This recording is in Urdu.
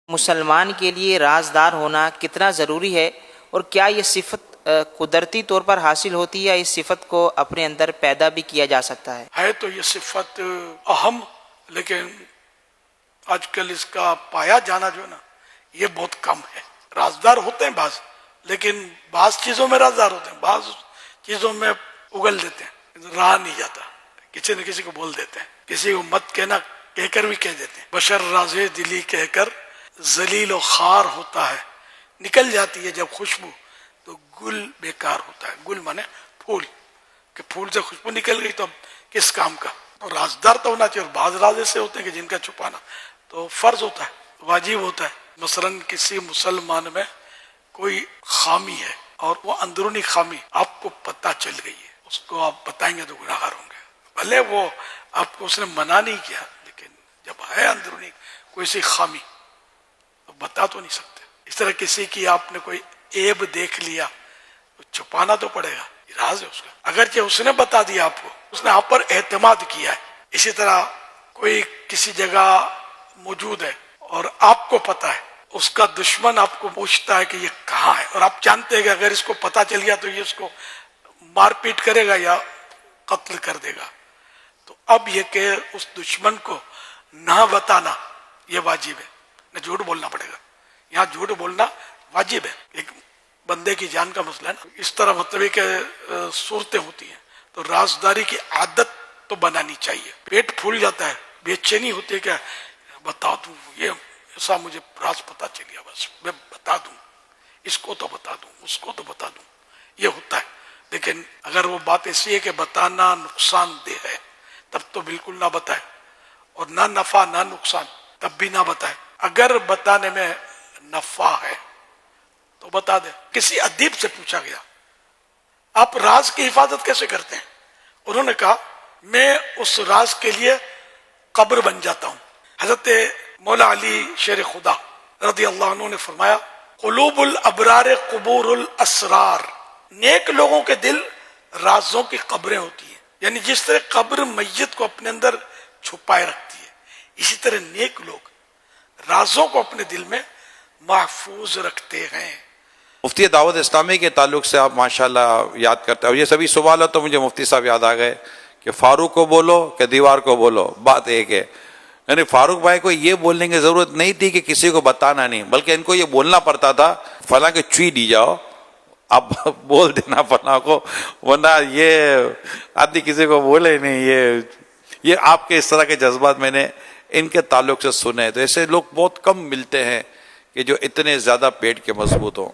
مسلمان کے لیے رازدار ہونا کتنا ضروری ہے، اور کیا یہ صفت قدرتی طور پر حاصل ہوتی ہے یا اس صفت کو اپنے اندر پیدا بھی کیا جا سکتا ہے؟ تو یہ صفت اہم، لیکن آج کل اس کا پایا جانا جو ہے نا یہ بہت کم ہے۔ رازدار ہوتے ہیں بعض، لیکن بعض چیزوں میں رازدار ہوتے ہیں، بعض چیزوں میں اگل دیتے ہیں، رہا نہیں جاتا، کسی نہ کسی کو بول دیتے ہیں، کسی کو مت کہنا کہہ کر بھی کہہ دیتے ہیں۔ بشر راز دلی کہہ کر ذلیل و خار ہوتا ہے، نکل جاتی ہے جب خوشبو تو گل بیکار ہوتا ہے۔ گل مانے پھول، کہ پھول سے خوشبو نکل گئی تو اب کس کام کا؟ تو رازدار تو ہونا چاہیے، اور بعض راز ایسے ہوتے ہیں کہ جن کا چھپانا تو فرض ہوتا ہے، واجب ہوتا ہے۔ مثلا کسی مسلمان میں کوئی خامی ہے اور وہ اندرونی خامی آپ کو پتہ چل گئی ہے، اس کو آپ بتائیں گے تو گناہگار ہوں گے، بھلے وہ آپ کو اس نے منع نہیں کیا، لیکن جب ہے اندرونی کوئی سی خامی تو بتا تو نہیں سکتے۔ اس طرح کسی کی آپ نے کوئی عیب دیکھ لیا تو چھپانا تو پڑے گا، یہ راز ہے اس کا، اگرچہ اس نے بتا دیا آپ کو، اس نے آپ پر اعتماد کیا ہے۔ اسی طرح کوئی کسی جگہ موجود ہے اور آپ کو پتا ہے، اس کا دشمن آپ کو پوچھتا ہے کہ یہ کہاں ہے، اور آپ جانتے ہیں کہ اگر اس کو پتا چل گیا تو یہ اس کو مار پیٹ کرے گا یا قتل کر دے گا، تو اب یہ کہ اس دشمن کو نہ بتانا یہ واجب ہے، نہ جھوٹ بولنا پڑے گا۔ یہاں جھوٹ بولنا واجب ہے، ایک بندے کی جان کا مسئلہ ہے نا۔ اس طرح مطلب کہ صورتیں ہوتی ہیں، تو رازداری کی عادت تو بنانی چاہیے۔ پیٹ پھول جاتا ہے، بے چینی ہوتی ہے کہ بتا دوں، یہ ایسا مجھے راز پتا چل گیا، بس میں بتا دوں، اس کو تو بتا دوں، اس کو تو بتا دوں، یہ ہوتا ہے۔ لیکن اگر وہ بات ایسی ہے کہ بتانا نقصان دہ ہے تب تو بالکل نہ بتائے، اور نہ نفع نہ نقصان تب بھی نہ بتائے۔ اگر بتانے میں نفع ہے تو بتا دے۔ کسی ادیب سے پوچھا گیا آپ راز کی حفاظت کیسے کرتے ہیں؟ انہوں نے کہا میں اس راز کے لیے قبر بن جاتا ہوں۔ حضرت مولا علی شیر خدا رضی اللہ عنہ نے فرمایا قلوب الابرار قبور الاسرار، نیک لوگوں کے دل رازوں کی قبریں ہوتی ہیں، یعنی جس طرح قبر میت کو اپنے اندر چھپائے رکھتی ہے، اسی طرح نیک لوگ رازوں کو اپنے دل میں محفوظ رکھتے ہیں۔ مفتی دعوت اسلامی کے تعلق سے آپ ماشاءاللہ یاد کرتے ہیں، اور یہ سبھی سوالات تو مجھے مفتی صاحب یاد آ گئے کہ فاروق کو بولو کہ دیوار کو بولو، بات ایک ہے۔ یعنی فاروق بھائی کو یہ بولنے کی ضرورت نہیں تھی کہ کسی کو بتانا نہیں، بلکہ ان کو یہ بولنا پڑتا تھا فلاں کے چوئی دی جاؤ، اب بول دینا فلاں کو، ورنہ یہ آدمی کسی کو بولے نہیں۔ یہ آپ کے اس طرح کے جذبات میں نے ان کے تعلق سے سنے، تو ایسے لوگ بہت کم ملتے ہیں کہ جو اتنے زیادہ پیٹ کے مضبوط ہوں۔